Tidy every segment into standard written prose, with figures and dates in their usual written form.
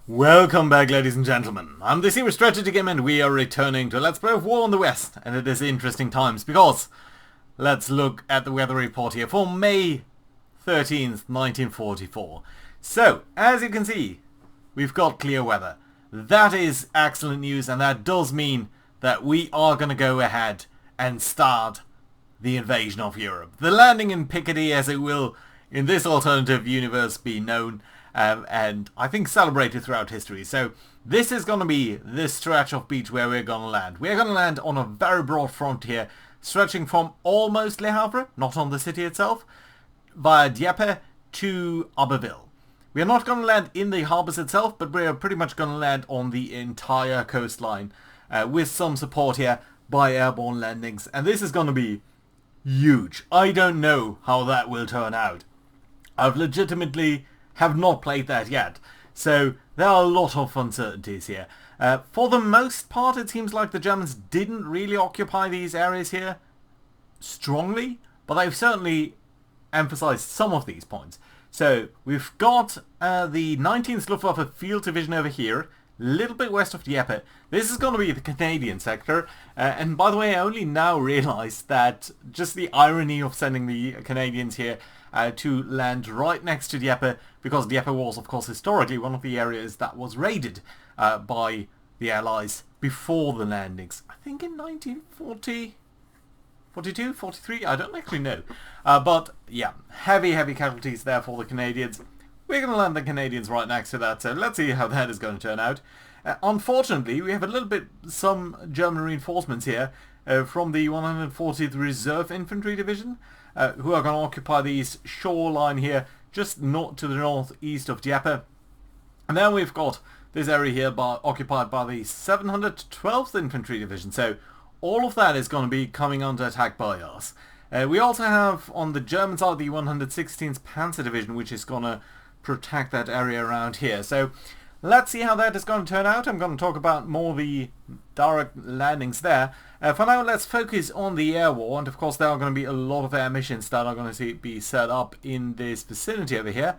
Welcome back, ladies and gentlemen. I'm the Serious Strategy Game and we are returning to Let's Play of War on the West. And it is interesting times because let's look at the weather report here for May 13th, 1944. So, as you can see, we've got clear weather. That is excellent news, and that does mean that we are going to go ahead and start the invasion of Europe. The landing in Picardy, as it will in this alternative universe be known, and I think celebrated throughout history. So this is going to be this stretch of beach where we're going to land. We're going to land on a very broad frontier, stretching from almost Le Havre, not on the city itself, via Dieppe to Abbeville. We're not going to land in the harbours itself, but we're pretty much going to land on the entire coastline, with some support here by airborne landings. And this is going to be huge. I don't know how that will turn out. I've legitimately have not played that yet, so there are a lot of uncertainties here. For the most part, it seems like the Germans didn't really occupy these areas here strongly, but they've certainly emphasized some of these points. So we've got the 19th Luftwaffe Field Division over here, a little bit west of Dieppe. This is going to be the Canadian sector, and by the way, I only now realized that just the irony of sending the Canadians here to land right next to Dieppe, because Dieppe was, of course, historically one of the areas that was raided by the Allies before the landings. I think in 1940, 42, 43, I don't actually know. But yeah, heavy casualties there for the Canadians. We're going to land the Canadians right next to that, so let's see how that is going to turn out. Unfortunately, we have a little bit some German reinforcements here from the 140th Reserve Infantry Division, who are going to occupy these shoreline here, just to the northeast of Dieppe. And then we've got this area here occupied by the 712th Infantry Division, so all of that is going to be coming under attack by us. We also have on the German side the 116th Panzer Division, which is going to protect that area around here. So let's see how that is going to turn out. I'm going to talk about more the direct landings there. For now, let's focus on the air war, and of course there are going to be a lot of air missions that are going to be set up in this vicinity over here,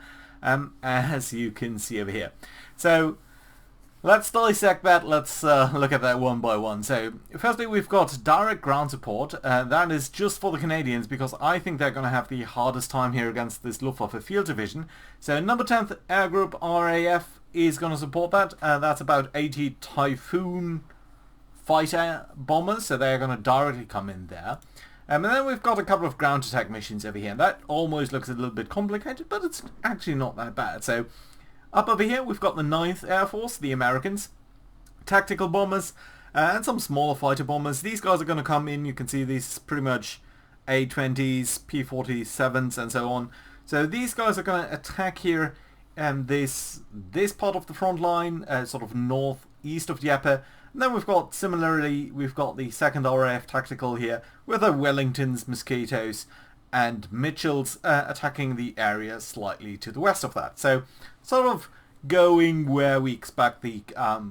as you can see over here. So let's dissect that. Let's look at that one by one. So firstly, we've got direct ground support. That is just for the Canadians, because I think they're going to have the hardest time here against this Luftwaffe Field Division. So number 10th Air Group RAF is going to support that. That's about 80 Typhoon fighter bombers, so they're going to directly come in there. And then we've got a couple of ground attack missions over here. And that almost looks a little bit complicated, but it's actually not that bad. So up over here, we've got the 9th Air Force, the Americans, tactical bombers, and some smaller fighter bombers. These guys are going to come in. You can see these pretty much A-20s, P-47s, and so on. So these guys are going to attack here, this part of the front line, sort of northeast of Dieppe. And then we've got, similarly, we've got the 2nd RAF Tactical here, with the Wellingtons, Mosquitoes, and Mitchells attacking the area slightly to the west of that. So sort of going where we expect the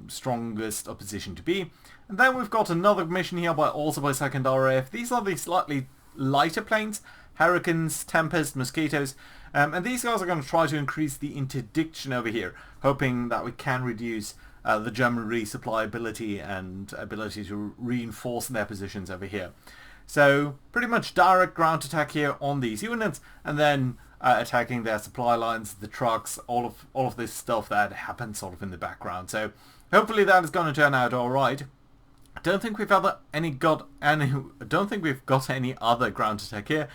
strongest opposition to be. And then we've got another mission here also by 2nd RAF. These are the slightly lighter planes, Hurricanes, Tempest, Mosquitoes, and these guys are going to try to increase the interdiction over here, hoping that we can reduce the German resupply ability and ability to reinforce their positions over here. So pretty much direct ground attack here on these units, and then attacking their supply lines, the trucks, all of this stuff that happens sort of in the background. So hopefully that is going to turn out all right. I don't think we've got any other ground attack here.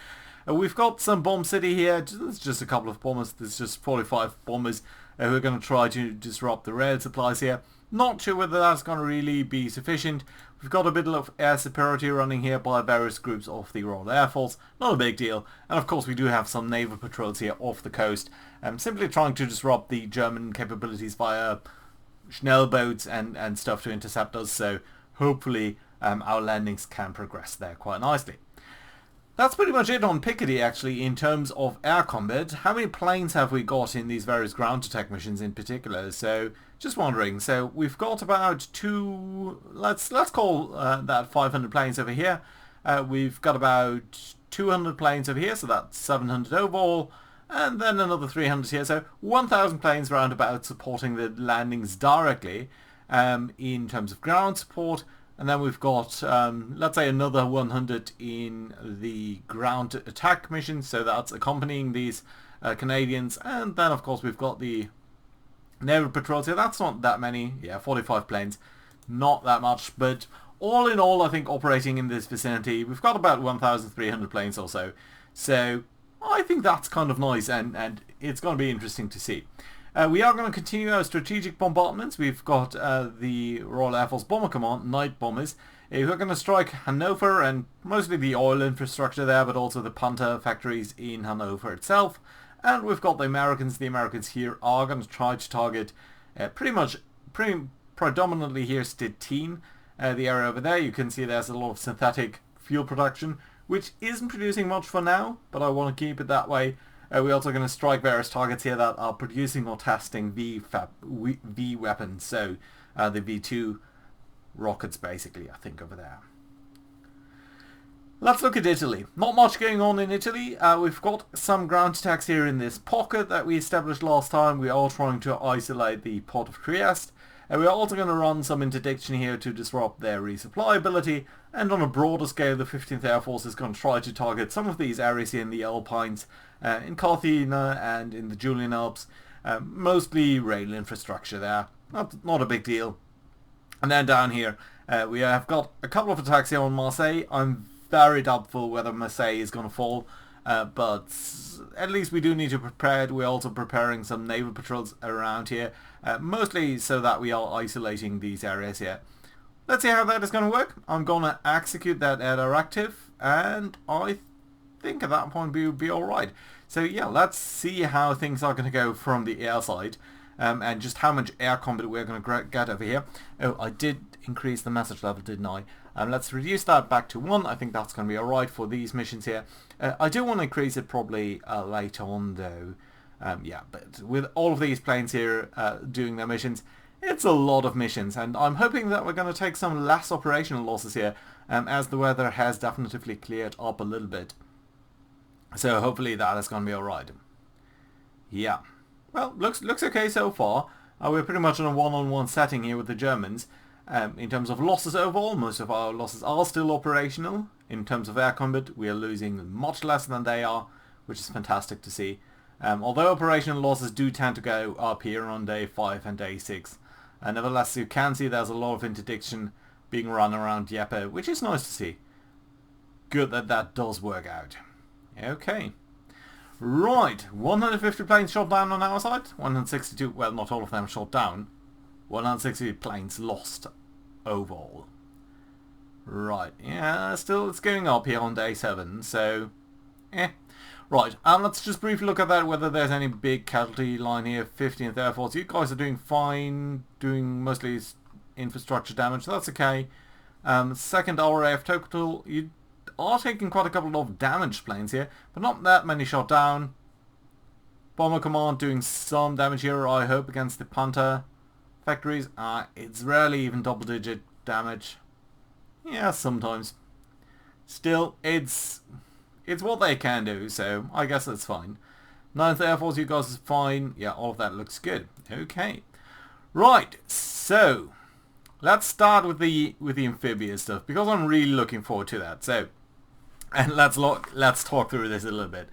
We've got some bomb city here. There's just a couple of bombers. There's just 45 bombers who are going to try to disrupt the rail supplies here. Not sure whether that's going to really be sufficient. We've got a bit of air superiority running here by various groups of the Royal Air Force. Not a big deal. And of course we do have some naval patrols here off the coast, simply trying to disrupt the German capabilities via Schnellboats and stuff to intercept us. So hopefully our landings can progress there quite nicely. That's pretty much it on Picardy, actually, in terms of air combat. How many planes have we got in these various ground attack missions in particular? So, just wondering. So, we've got about let's call that 500 planes over here. We've got about 200 planes over here, so that's 700 overall. and then another 300 here, so 1,000 planes roundabout supporting the landings directly in terms of ground support, and then we've got, let's say, another 100 in the ground attack mission, so that's accompanying these Canadians, and then of course we've got the naval patrols here. That's not that many, yeah, 45 planes, not that much, but all in all I think operating in this vicinity we've got about 1,300 planes or so, so I think that's kind of nice, and it's going to be interesting to see. We are going to continue our strategic bombardments. We've got the Royal Air Force Bomber Command, night bombers, who are going to strike Hanover and mostly the oil infrastructure there, but also the Panther factories in Hanover itself. And we've got the Americans. The Americans here are going to try to target pretty predominantly here Stettin, the area over there. You can see there's a lot of synthetic fuel production, which isn't producing much for now, but I want to keep it that way. We're also going to strike various targets here that are producing or testing V weapons, so the V2 rockets basically, I think, over there. Let's look at Italy. Not much going on in Italy. We've got some ground attacks here in this pocket that we established last time. We are trying to isolate the port of Trieste. We're also going to run some interdiction here to disrupt their resupply ability, and on a broader scale the 15th Air Force is going to try to target some of these areas here in the Alpines, in Carthena and in the Julian Alps, mostly rail infrastructure there, not a big deal. And then down here we have got a couple of attacks here on Marseille. I'm very doubtful whether Marseille is going to fall, but at least we do need to prepare it. We're also preparing some naval patrols around here, mostly so that we are isolating these areas here. Let's see how that is going to work. I'm going to execute that air directive, and I think at that point we'll be alright. So yeah, let's see how things are going to go from the air side, and just how much air combat we're going to get over here. Oh, I did increase the message level, didn't I? Let's reduce that back to 1. I think that's going to be alright for these missions here. I do want to increase it probably later on though. Yeah, but with all of these planes here doing their missions, it's a lot of missions, and I'm hoping that we're going to take some less operational losses here, as the weather has definitively cleared up a little bit. So hopefully that is going to be alright. Yeah. Well, looks okay so far. We're pretty much in a one-on-one setting here with the Germans. In terms of losses overall, most of our losses are still operational. In terms of air combat, we are losing much less than they are, which is fantastic to see. Although operational losses do tend to go up here on day 5 and day 6. Nevertheless, you can see there's a lot of interdiction being run around Dieppe, which is nice to see. Good that that does work out. Okay. Right, 150 planes shot down on our side, 162, well, not all of them shot down. 160 planes lost overall. Right, yeah, still it's going up here on day 7, so Right, and let's just briefly look at that, whether there's any big casualty line here. 15th Air Force, you guys are doing fine, doing mostly infrastructure damage, so that's okay. 2nd RAF total, you are taking quite a couple of damaged planes here, but not that many shot down. Bomber Command doing some damage here, I hope, against the Panther factories. It's rarely even double-digit damage. Yeah, sometimes. Still, it's what they can do, so I guess that's fine. 9th Air Force, you guys is fine. Yeah, all of that looks good. Okay. Right, so let's start with the amphibious stuff, because I'm really looking forward to that. So, and let's talk through this a little bit.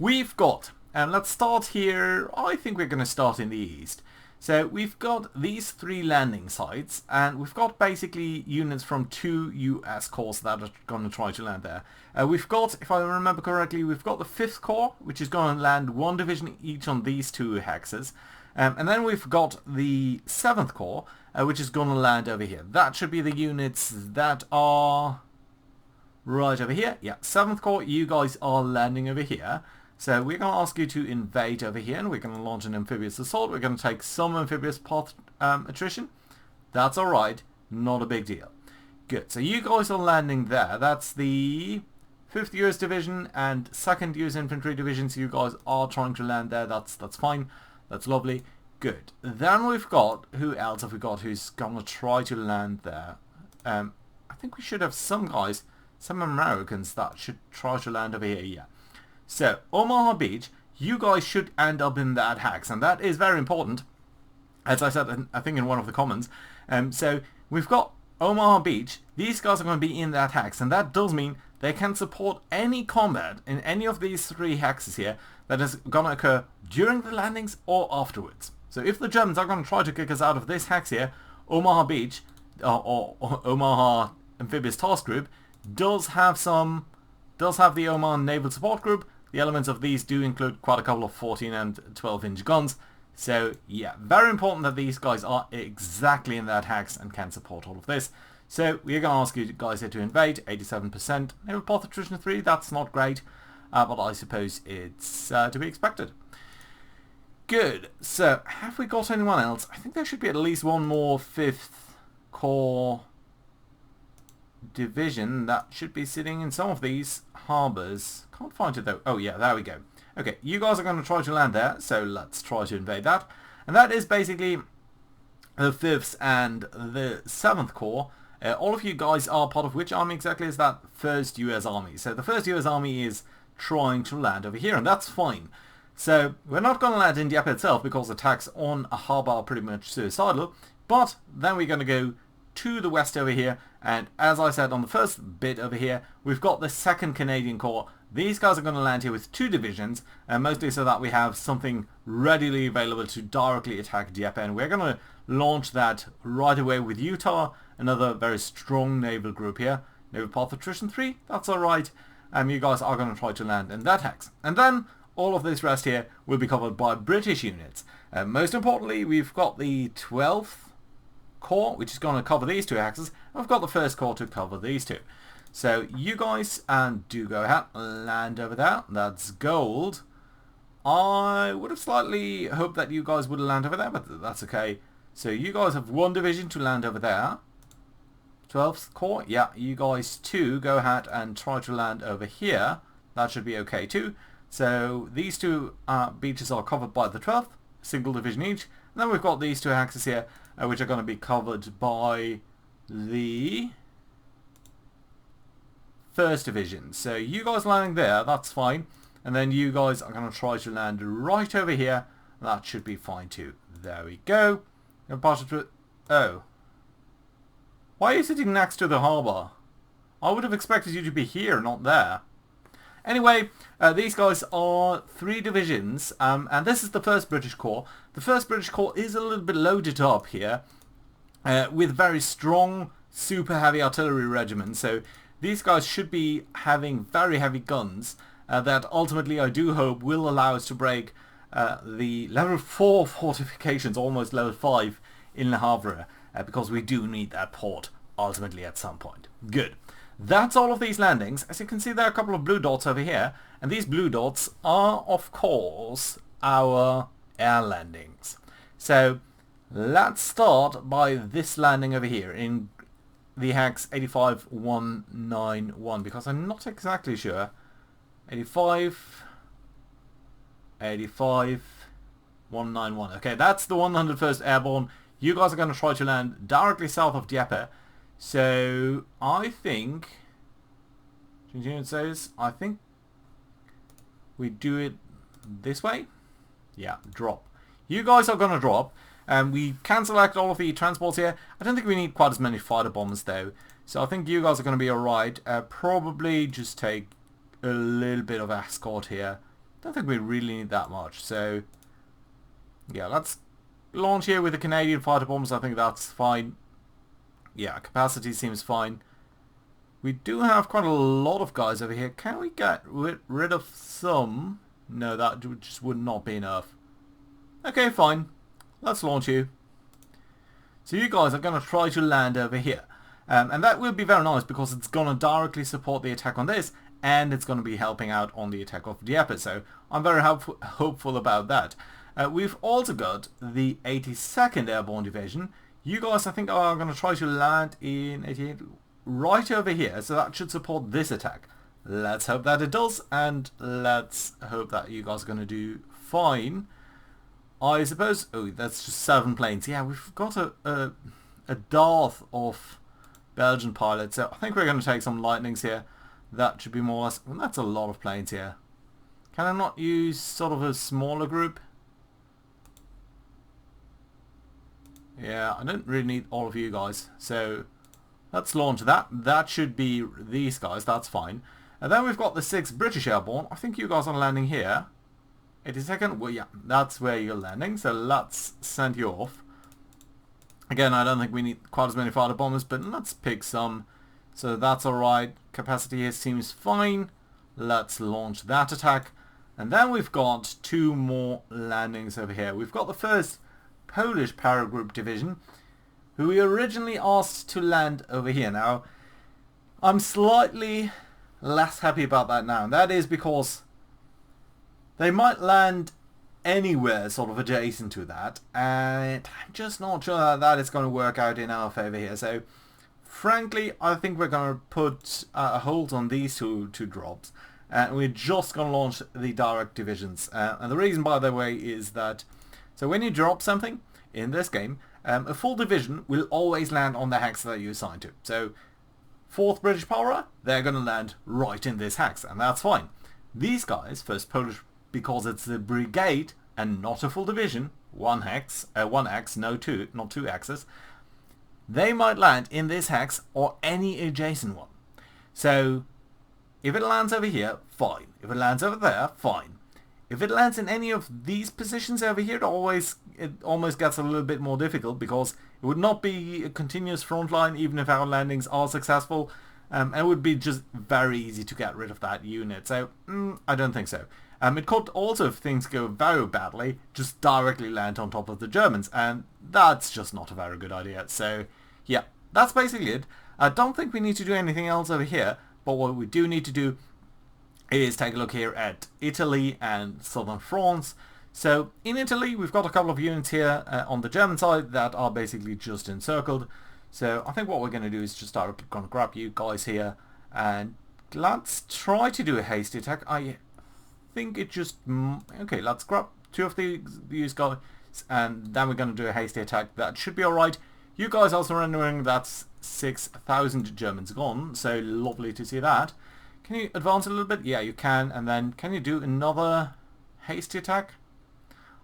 We've got, and let's start here. I think we're going to start in the east. So we've got these 3 landing sites, and we've got basically units from 2 US corps that are going to try to land there. We've got, if I remember correctly, we've got the 5th Corps, which is going to land 1 division each on these 2 hexes. And then we've got the 7th Corps, which is going to land over here. That should be the units that are right over here. Yeah, 7th Corps, you guys are landing over here. So we're going to ask you to invade over here, and we're going to launch an amphibious assault. We're going to take some amphibious path attrition. That's alright, not a big deal. Good, so you guys are landing there. That's the 5th US Division and 2nd US Infantry Division, so you guys are trying to land there. That's fine, that's lovely. Good. Then we've got, who else have we got who's going to try to land there? I think we should have some guys, some Americans that should try to land over here, yeah. So, Omaha Beach, you guys should end up in that hex, and that is very important, as I said, I think in one of the comments. So we've got Omaha Beach. These guys are going to be in that hex, and that does mean they can support any combat in any of these 3 hexes here that is going to occur during the landings or afterwards. So if the Germans are going to try to kick us out of this hex here, Omaha Beach, or Omaha Amphibious Task Group, does have the Oman Naval Support Group. The elements of these do include quite a couple of 14 and 12 inch guns. So yeah, very important that these guys are exactly in that hex and can support all of this. So we're going to ask you guys here to invade. 87%. Naval Path Attrition 3, that's not great, but I suppose it's to be expected. Good. So have we got anyone else? I think there should be at least one more 5th Corps division that should be sitting in some of these harbours. Can't find it though. Oh yeah, there we go. Okay, you guys are going to try to land there, so let's try to invade that. And that is basically the 5th and the 7th Corps. All of you guys are part of which army exactly? Is that 1st US Army. So the 1st US Army is trying to land over here, and that's fine. So we're not going to land in Dieppe itself because attacks on a harbour are pretty much suicidal, but then we're going to go to the west over here, and as I said on the first bit over here, we've got the 2nd Canadian Corps. These guys are going to land here with 2 divisions, and mostly so that we have something readily available to directly attack Dieppe, and we're going to launch that right away with Utah, another very strong naval group here. Naval Path Attrition 3, that's alright. You guys are going to try to land in that hex. And then all of this rest here will be covered by British units. Most importantly, we've got the 12th Corps, which is going to cover these 2 hexes. I've got the 1st Corps to cover these 2. So you guys do go ahead, land over there. That's gold. I would have slightly hoped that you guys would land over there, but that's okay. So you guys have 1 division to land over there. 12th Corps, yeah, you guys too go ahead and try to land over here. That should be okay too. So these 2 beaches are covered by the 12th, single division each. And then we've got these 2 hexes here, which are going to be covered by the 1st Division. So you guys landing there, that's fine. And then you guys are going to try to land right over here. That should be fine too. There we go. Oh. Why are you sitting next to the harbour? I would have expected you to be here, not there. Anyway, these guys are 3 divisions, and this is the 1st British Corps. The 1st British Corps is a little bit loaded up here with very strong, super heavy artillery regiments. So these guys should be having very heavy guns that ultimately I do hope will allow us to break the level 4 fortifications, almost level 5 in Le Havre, because we do need that port ultimately at some point. Good. That's all of these landings. As you can see, there are a couple of blue dots over here, and these blue dots are of course our air landings. So let's start by this landing over here in the hex 85191, because I'm not exactly sure. 85191. Okay, that's the 101st Airborne. You guys are going to try to land directly south of Dieppe. So I think I think we do it this way. Yeah, drop. You guys are going to drop. We can select all of the transports here. I don't think we need quite as many fighter bombers though. So I think you guys are going to be alright. Probably just take a little bit of escort here. Don't think we really need that much. So yeah, let's launch here with the Canadian fighter bombers. I think that's fine. Yeah, capacity seems fine. We do have quite a lot of guys over here. Can we get rid of some? No, that just would not be enough. Okay, fine. Let's launch you. So you guys are going to try to land over here. And that will be very nice because it's going to directly support the attack on this, and it's going to be helping out on the attack of Dieppe. So I'm very hopeful about that. We've also got the 82nd Airborne Division. You guys, I think, are going to try to land in 88 right over here. So that should support this attack. Let's hope that it does, and let's hope that you guys are going to do fine. I suppose... Oh, that's just 7 planes. Yeah, we've got a dearth of Belgian pilots. So I think we're going to take some lightnings here. That should be more or less... Well, that's a lot of planes here. Can I not use sort of a smaller group? Yeah, I don't really need all of you guys. So let's launch that. That should be these guys. That's fine. And then we've got the 6 British Airborne. I think you guys are landing here. 82nd? Well, yeah, that's where you're landing. So let's send you off. Again, I don't think we need quite as many fighter bombers, but let's pick some. So that's alright. Capacity here seems fine. Let's launch that attack. And then we've got 2 more landings over here. We've got the first Polish Paragroup Division, who we originally asked to land over here. Now, I'm slightly less happy about that now. And that is because they might land anywhere sort of adjacent to that, and I'm just not sure that that is going to work out in our favour here. So frankly, I think we're going to put a hold on these two drops, and we're just going to launch the direct divisions. And the reason, by the way, is that so when you drop something in this game, a full division will always land on the hex that you assign to. So 4th British Power, they're going to land right in this hex, and that's fine. These guys, first Polish, because it's a brigade and not a full division, one hex, not two hexes, they might land in this hex or any adjacent one. So if it lands over here, fine. If it lands over there, fine. If it lands in any of these positions over here, it almost gets a little bit more difficult, because it would not be a continuous front line even if our landings are successful. It would be just very easy to get rid of that unit. So I don't think so. It could also, if things go very badly, just directly land on top of the Germans, and that's just not a very good idea. So yeah, that's basically it. I don't think we need to do anything else over here, but what we do need to do is take a look here at Italy and southern France. So in Italy, we've got a couple of units here on the German side that are basically just encircled. So I think what we're going to do is just directly going to grab you guys here, and let's try to do a hasty attack. I think it just okay, let's grab 2 of these guys, and then we're going to do a hasty attack. That should be alright. You guys are surrendering. That's 6,000 Germans gone, so lovely to see that. Can you advance a little bit? Yeah, you can. And then can you do another hasty attack?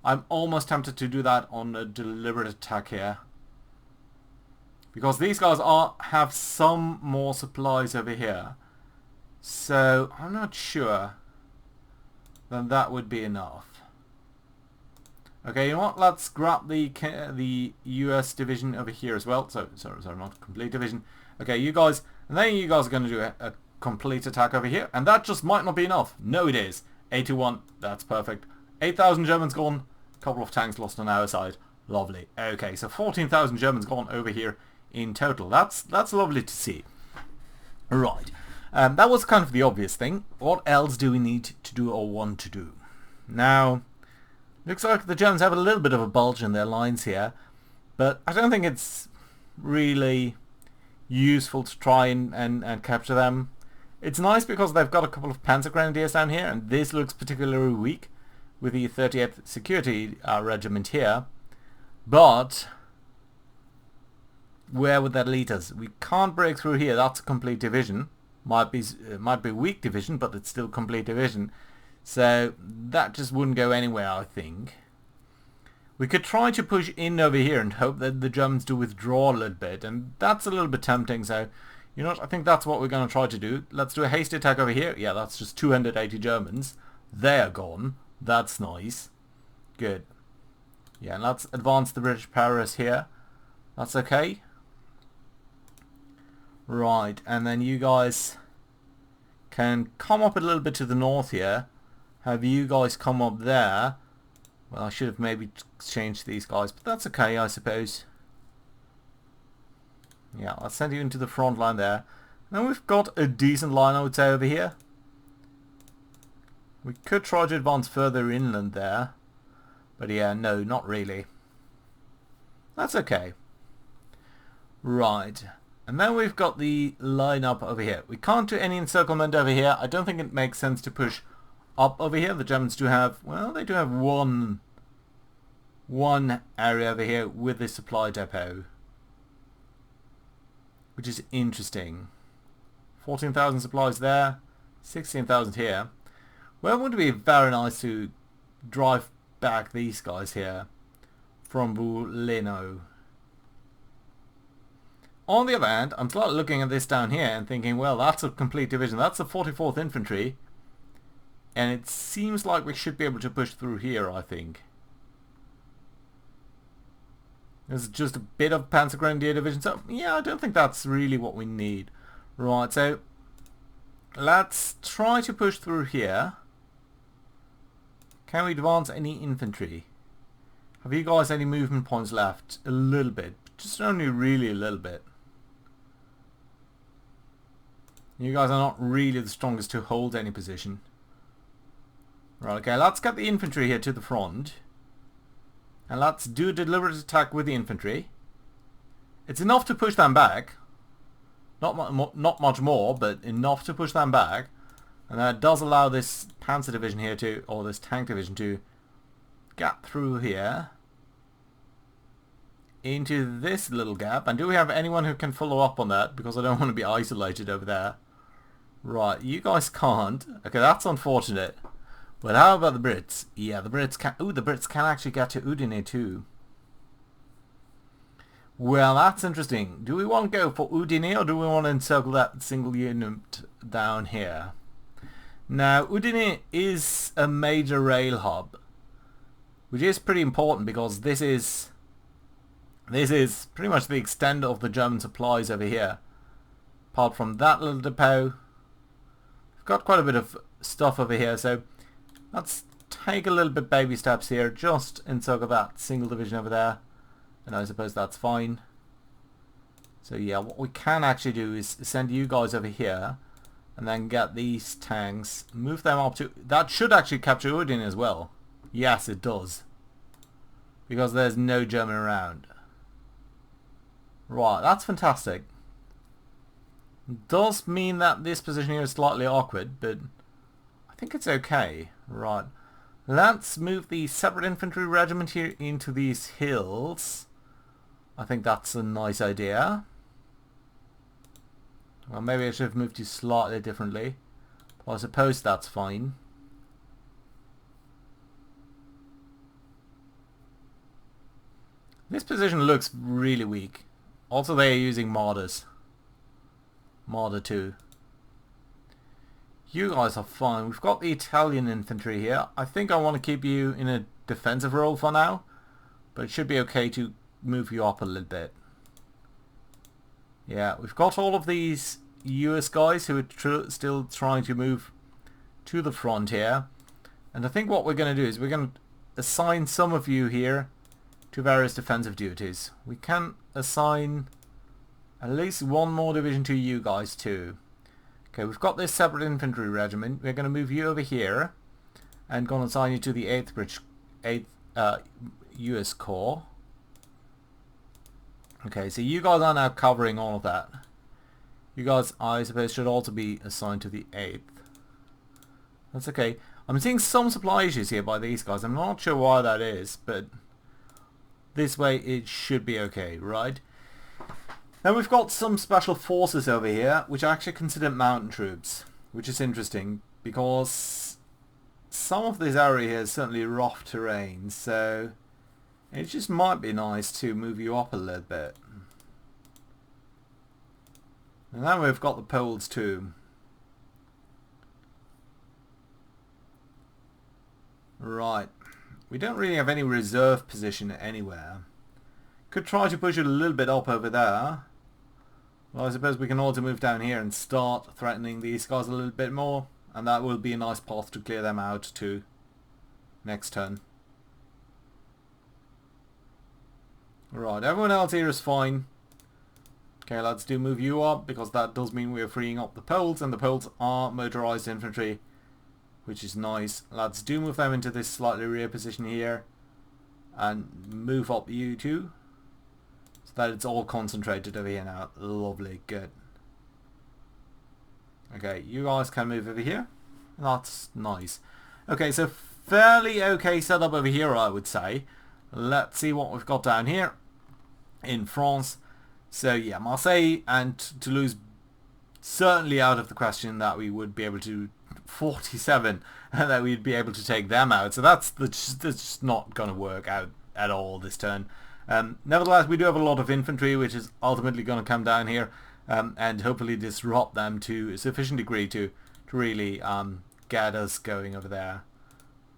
I'm almost tempted to do that on a deliberate attack here, because these guys have some more supplies over here, so I'm not sure then that would be enough. Okay, you know what? Let's grab the US division over here as well. So sorry, not complete division. Okay, you guys, and then you guys are going to do a complete attack over here, and that just might not be enough. No, it is. 8-1. That's perfect. 8,000 Germans gone. A couple of tanks lost on our side. Lovely. Okay, so 14,000 Germans gone over here in total. That's lovely to see. Right. That was kind of the obvious thing. What else do we need to do or want to do? Now, looks like the Germans have a little bit of a bulge in their lines here, but I don't think it's really useful to try and capture them. It's nice because they've got a couple of Panzer Grenadiers down here, and this looks particularly weak with the 38th Security Regiment here, but where would that lead us? We can't break through here. That's a complete division. Might be weak division, but it's still complete division. So that just wouldn't go anywhere, I think. We could try to push in over here and hope that the Germans do withdraw a little bit, and that's a little bit tempting. So, you know what? I think that's what we're going to try to do. Let's do a hasty attack over here. Yeah, that's just 280 Germans. They're gone. That's nice. Good. Yeah, and let's advance the British Paris here. That's okay. Right, and then you guys can come up a little bit to the north here. Have you guys come up there. Well, I should have maybe changed these guys, but that's okay, I suppose. Yeah, I'll send you into the front line there. Now we've got a decent line, I would say, over here. We could try to advance further inland there. But yeah, no, not really. That's okay. Right. And then we've got the line up over here. We can't do any encirclement over here. I don't think it makes sense to push up over here. The Germans do have, well, they do have one area over here with the supply depot, which is interesting. 14,000 supplies there, 16,000 here. Well, it would be very nice to drive back these guys here from Bouleno. On the other hand, I'm slightly looking at this down here and thinking, well, that's a complete division. That's the 44th Infantry. And it seems like we should be able to push through here, I think. There's just a bit of Panzer Grenadier Division. So, yeah, I don't think that's really what we need. Right, so let's try to push through here. Can we advance any infantry? Have you guys any movement points left? A little bit. Just only really a little bit. You guys are not really the strongest to hold any position. Right, okay, let's get the infantry here to the front. And let's do a deliberate attack with the infantry. It's enough to push them back. Not much more, but enough to push them back. And that does allow this Panzer Division here to, or this Tank Division to get through here. Into this little gap. And do we have anyone who can follow up on that? Because I don't want to be isolated over there. Right, you guys can't. Okay, that's unfortunate. But how about the Brits? Yeah, the Brits can... Ooh, the Brits can actually get to Udine too. Well, that's interesting. Do we want to go for Udine or do we want to encircle that single unit down here? Now, Udine is a major rail hub, which is pretty important because this is pretty much the extent of the German supplies over here. Apart from that little depot, we've got quite a bit of stuff over here, so let's take a little bit baby steps here. Just encircle that single division over there. And I suppose that's fine. So yeah, what we can actually do is send you guys over here. And then get these tanks. Move them up to... That should actually capture Udine as well. Yes, it does. Because there's no German around. Right, that's fantastic. Does mean that this position here is slightly awkward, but I think it's okay. Right. Let's move the separate infantry regiment here into these hills. I think that's a nice idea. Well, maybe I should have moved you slightly differently. But I suppose that's fine. This position looks really weak. Also, they are using mortars. Mortar 2. You guys are fine. We've got the Italian infantry here. I think I want to keep you in a defensive role for now. But it should be okay to move you up a little bit. Yeah, we've got all of these US guys who are still trying to move to the front here. And I think what we're going to do is we're going to assign some of you here to various defensive duties. We can assign at least one more division to you guys too. Okay, we've got this separate infantry regiment. We're going to move you over here and going to assign you to the 8th US Corps. Okay, so you guys are now covering all of that. You guys, I suppose, should also be assigned to the 8th. That's okay. I'm seeing some supply issues here by these guys. I'm not sure why that is, but this way it should be okay, right? Now we've got some special forces over here, which are actually considered mountain troops, which is interesting because some of this area here is certainly rough terrain, so it just might be nice to move you up a little bit. And then we've got the Poles too. Right. We don't really have any reserve position anywhere. Could try to push it a little bit up over there. Well, I suppose we can also move down here and start threatening these guys a little bit more. And that will be a nice path to clear them out too. Next turn. Right, everyone else here is fine. Okay, let's do move you up, because that does mean we're freeing up the Poles, and the Poles are motorized infantry, which is nice. Let's do move them into this slightly rear position here, and move up you two, so that it's all concentrated over here now. Lovely, good. Okay, you guys can move over here. That's nice. Okay, so fairly okay setup over here, I would say. Let's see what we've got down here in France. So yeah, Marseille and Toulouse certainly out of the question that we would be able to 47 that we'd be able to take them out. So that's just not going to work out at all this turn. Nevertheless, we do have a lot of infantry, which is ultimately going to come down here and hopefully disrupt them to a sufficient degree to really get us going over there.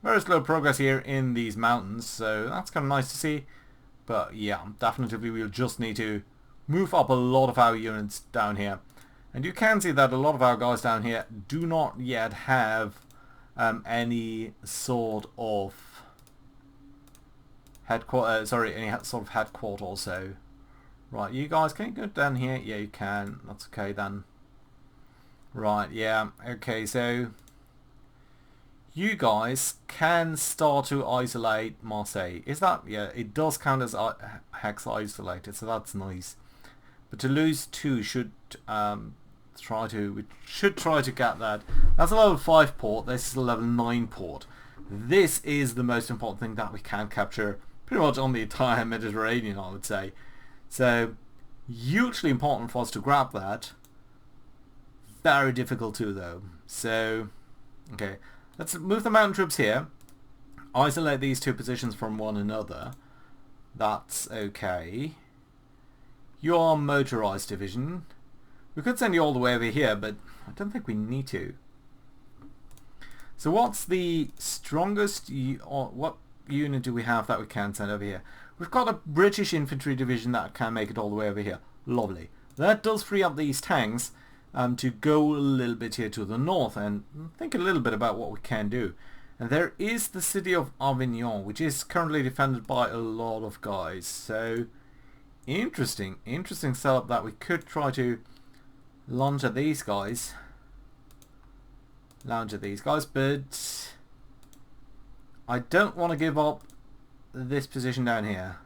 Very slow progress here in these mountains, so that's kind of nice to see. But yeah, definitely we'll just need to move up a lot of our units down here. And you can see that a lot of our guys down here do not yet have any sort of headquarters. So, right, you guys can you go down here? Yeah, you can. That's okay then. Right, yeah, okay. So you guys can start to isolate Marseille. Is that, yeah? It does count as hex isolated, so that's nice. But to lose 2 should we should try to get that. That's a level 5 port. This is a level 9 port. This is the most important thing that we can capture pretty much on the entire Mediterranean, I would say. So hugely important for us to grab that. Very difficult too though. So okay, let's move the mountain troops here. Isolate these 2 positions from one another. That's okay. Your motorized division. We could send you all the way over here, but I don't think we need to. So what's the strongest, or what unit do we have that we can send over here? We've got a British infantry division that can make it all the way over here. Lovely. That does free up these tanks to go a little bit here to the north and think a little bit about what we can do. And there is the city of Avignon, which is currently defended by a lot of guys. So interesting setup that we could try to launch at these guys. But I don't want to give up this position down here.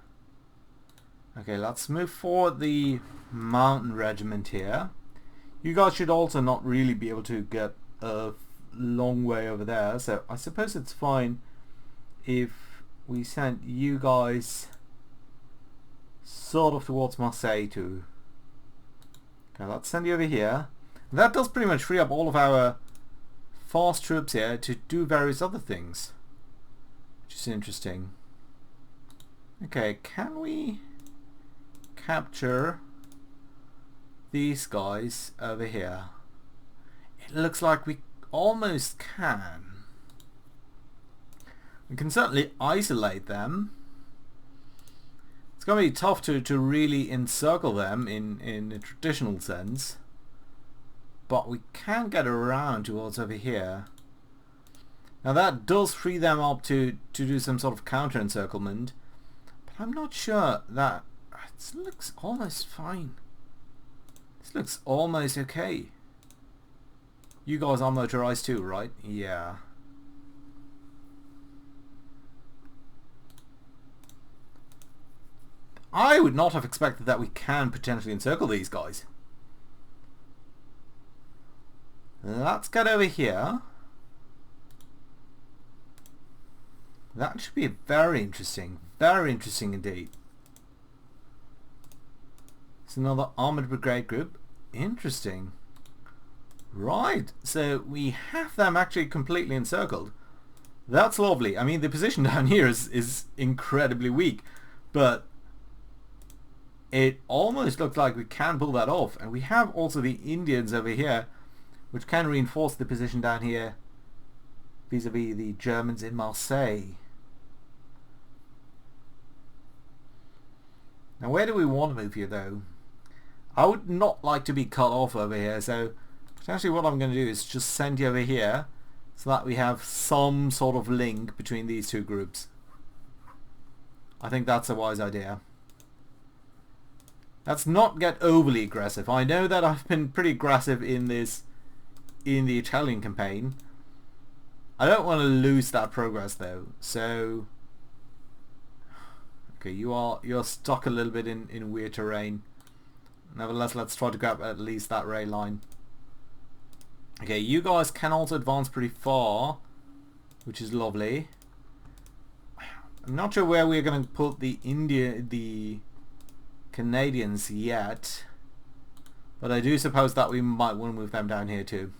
Okay, let's move forward the mountain regiment here. You guys should also not really be able to get a long way over there, so I suppose it's fine if we send you guys sort of towards Marseille too. Okay, let's send you over here. That does pretty much free up all of our fast troops here to do various other things, which is interesting. Okay, can we capture these guys over here? It looks like we almost can. We can certainly isolate them. It's going to be tough to really encircle them in a traditional sense, but we can get around towards over here. Now that does free them up to do some sort of counter encirclement, but I'm not sure that it looks almost fine. This looks almost okay. You guys are motorized too, right? Yeah. I would not have expected that we can potentially encircle these guys. Let's get over here. That should be very interesting indeed. It's another armoured brigade group. Interesting. Right, so we have them actually completely encircled. That's lovely. I mean, the position down here is incredibly weak, but it almost looks like we can pull that off. And we have also the Indians over here, which can reinforce the position down here vis-a-vis the Germans in Marseille. Now where do we want to move here though? I would not like to be cut off over here, so potentially what I'm going to do is just send you over here so that we have some sort of link between these two groups. I think that's a wise idea. Let's not get overly aggressive. I know that I've been pretty aggressive in the Italian campaign. I don't want to lose that progress though. So okay, you're stuck a little bit in weird terrain. Nevertheless, let's try to grab at least that rail line. Okay, you guys can also advance pretty far, which is lovely. I'm not sure where we're going to put the Canadians yet, but I do suppose that we might want to move them down here too.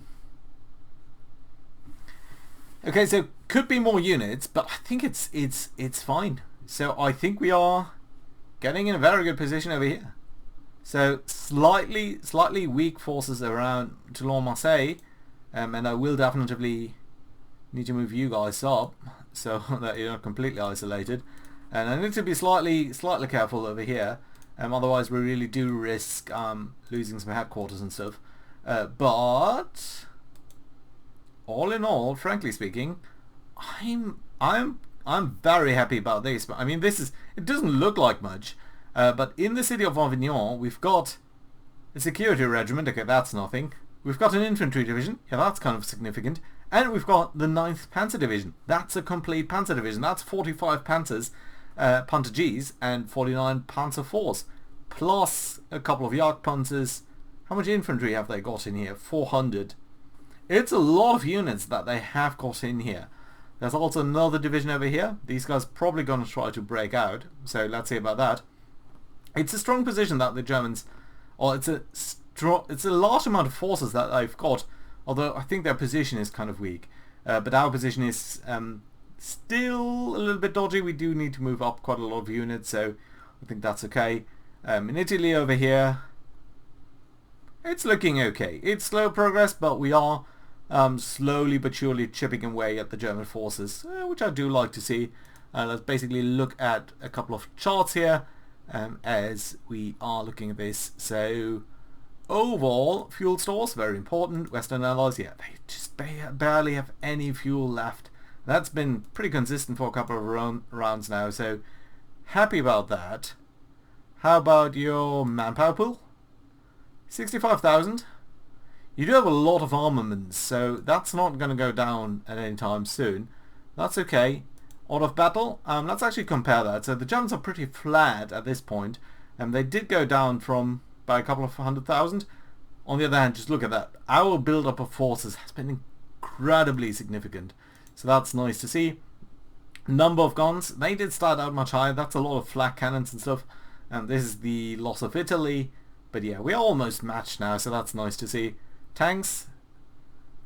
Okay, so could be more units, but I think it's fine. So I think we are getting in a very good position over here. So slightly weak forces around Toulon-Marseille, and I will definitely need to move you guys up so that you're not completely isolated. And I need to be slightly careful over here, otherwise we really do risk losing some headquarters and stuff. But all in all, frankly speaking, I'm very happy about this. But I mean, it doesn't look like much, but in the city of Avignon, we've got a security regiment. Okay, that's nothing. We've got an infantry division. Yeah, that's kind of significant. And we've got the 9th Panzer Division. That's a complete Panzer Division. That's 45 Panzers, Panther Gs, and 49 Panzer IVs, plus a couple of Jagdpanzers. How much infantry have they got in here? 400. It's a lot of units that they have got in here. There's also another division over here. These guys are probably going to try to break out, so let's see about that. It's a strong position that the Germans, or it's a large amount of forces that they've got, although I think their position is kind of weak. But our position is still a little bit dodgy. We do need to move up quite a lot of units, so I think that's okay. In Italy over here, it's looking okay. It's slow progress, but we are slowly but surely chipping away at the German forces, which I do like to see. Let's basically look at a couple of charts here as we are looking at this. So overall, fuel stores, very important. Western Allies, yeah, they just barely have any fuel left. That's been pretty consistent for a couple of rounds now, so happy about that. How about your manpower pool? 65,000. You do have a lot of armaments, so that's not going to go down at any time soon. That's okay. Out of battle, let's actually compare that. So the Germans are pretty flat at this point, and they did go down by a couple of 100,000. On the other hand, just look at that. Our build-up of forces has been incredibly significant, so that's nice to see. Number of guns, they did start out much higher. That's a lot of flak cannons and stuff, and this is the loss of Italy. But yeah, we're almost matched now, so that's nice to see. Tanks,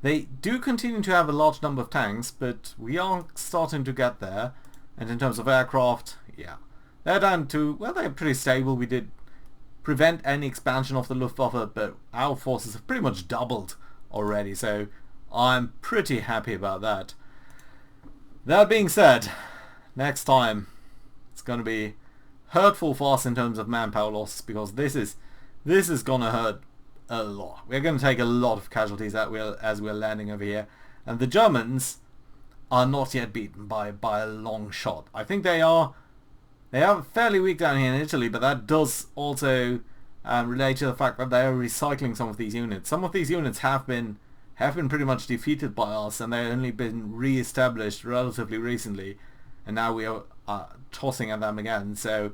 they do continue to have a large number of tanks, but we are starting to get there. And in terms of aircraft, yeah, they're down to, well, they're pretty stable. We did prevent any expansion of the Luftwaffe, but our forces have pretty much doubled already, so I'm pretty happy about that. That being said, next time it's going to be hurtful for us in terms of manpower loss, because this is going to hurt a lot. We're going to take a lot of casualties as we're landing over here, and the Germans are not yet beaten by a long shot. I think they are fairly weak down here in Italy, but that does also relate to the fact that they are recycling some of these units. Some of these units have been pretty much defeated by us, and they've only been re-established relatively recently, and now we are tossing at them again. So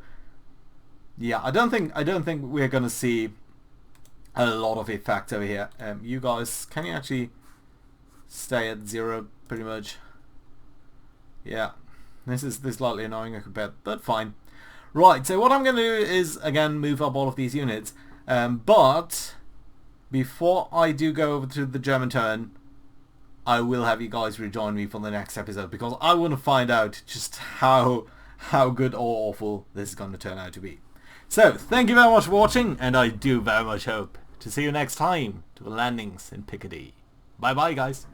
yeah, I don't think we're going to see a lot of effect over here. You guys, can you actually stay at 0 pretty much? Yeah, this is slightly annoying compared, but fine. Right, so what I'm going to do is again move up all of these units, but before I do go over to the German turn, I will have you guys rejoin me for the next episode, because I want to find out just how good or awful this is going to turn out to be. So, thank you very much for watching, and I do very much hope to see you next time to the landings in Picardy. Bye bye, guys.